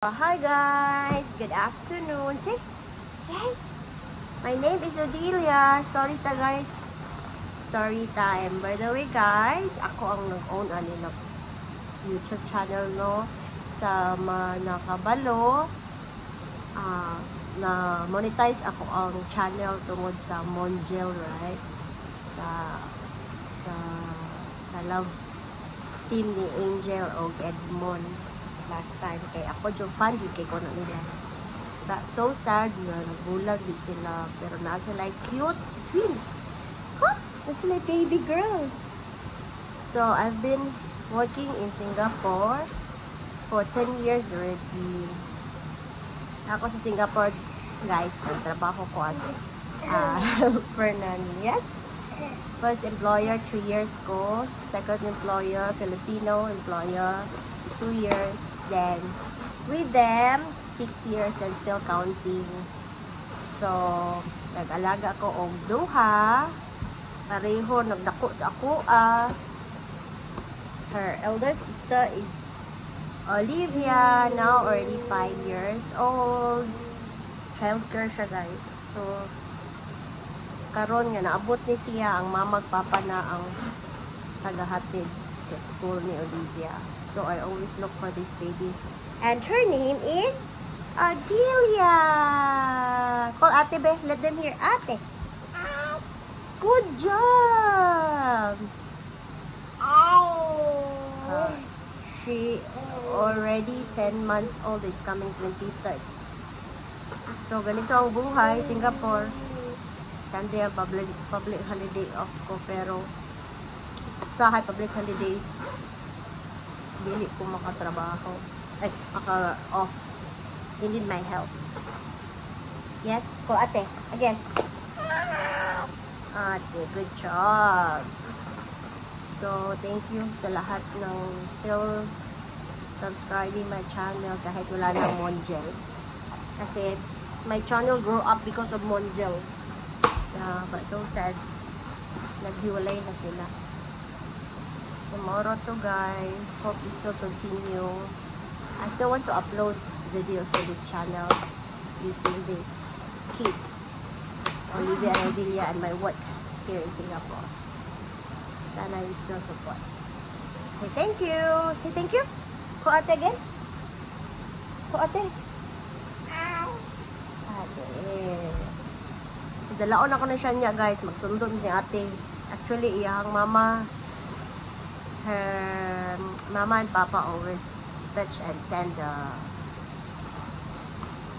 Hi guys, good afternoon. Say, hey, my name is Odilia. Story ta guys. Story time. By the way guys, ako ang nag-own ng YouTube channel no sa Manakabalo. Na monetize ako ang channel tungod sa Monjel, right? Sa sa sa love team ni Angel o Edmond last time kay ako yung fan kay ko na nila. That's so sad na nagbulag din sila pero nasa like cute twins. Huh? That's like baby girl. So I've been working in Singapore for 10 years already. Ako sa Singapore guys, nagtrabaho ko as Fernand. Yes. First employer 3 years ko, second employer Filipino employer 2 years. Then, with them, 6 years and still counting. So, nag-alaga ko og duha. Pareho, nagdako sa ako. Her elder sister is Olivia, now already 5 years old. Childcare siya, guys. So, karon nga, naabot ni siya ang mamag papa na ang tagahatid sa school ni Olivia. So I always look for this baby. And her name is Adelia. Call ate be. Let them hear ate. Good job. She already 10 months old. Is coming 23rd. So ganito ang buhay. Singapore. Sunday ang public holiday off ko. Pero sa public holiday dili ko makatrabaho maka-off. You need my help. Yes, ko ate. Again. Ate, good job. So, thank you sa lahat ng still subscribing my channel kahit wala ng Monjel. Kasi, my channel grew up because of Monjel. But so sad. Naghiwalay na sila. Tomorrow to guys, hope you still continue. I still want to upload videos to this channel using these kids, Olivia and Adelia, and my work here in Singapore. Sana you still support. Say thank you. Say thank you. Ko ate again. Ko ate. Ate. So dalaon ako na siya niya guys. Magsundon si ate. Actually, iyang mama, her mama and papa always fetch and send the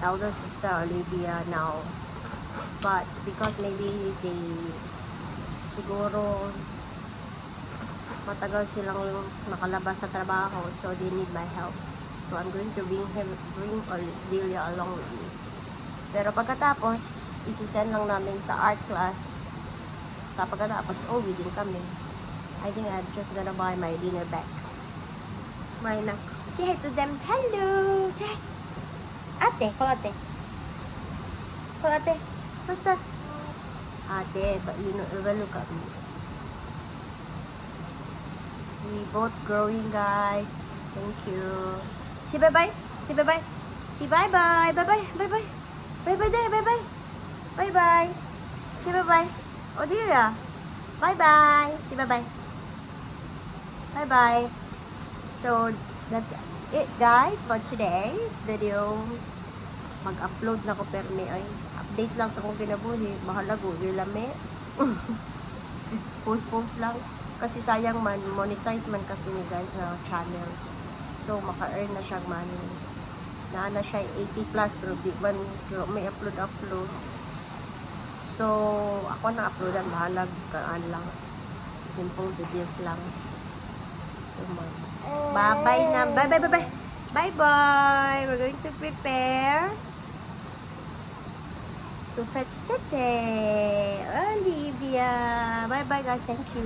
elder sister Olivia now, but because maybe they siguro matagal silang nakalabas sa trabaho, so they need my help. So I'm going to bring Olivia along with me. Pero pagkatapos isi-send lang namin sa art class. Pagkatapos uwi din kami. I think I'm just gonna buy my dinner back. Marina, say hi to them. Hello! Say hi. Ate, call ate. Call ate. Basta. Ate, but you know, look at me. We both growing, guys. Thank you. Say bye-bye. Say bye-bye. Say bye-bye. Bye-bye. Bye-bye. Bye-bye there. Bye-bye. Bye-bye. Say bye-bye. Oh, dear. Bye-bye. Say bye-bye. Bye-bye. So, that's it guys for today's video. Mag-upload na ko pero may update lang sa kong kinabuhi. Bahala go, lame. Post lang. Kasi sayang man, monetize man kasi ni guys na channel. So, maka-earn na siyang money. Na siya 80 plus pero di man may upload. So, ako na uploadan. Bahala kaan lang. Simple videos lang. Bye-bye na. Bye-bye. Bye-bye. We're going to prepare to fetch Tete. Olivia. Bye-bye guys. Thank you.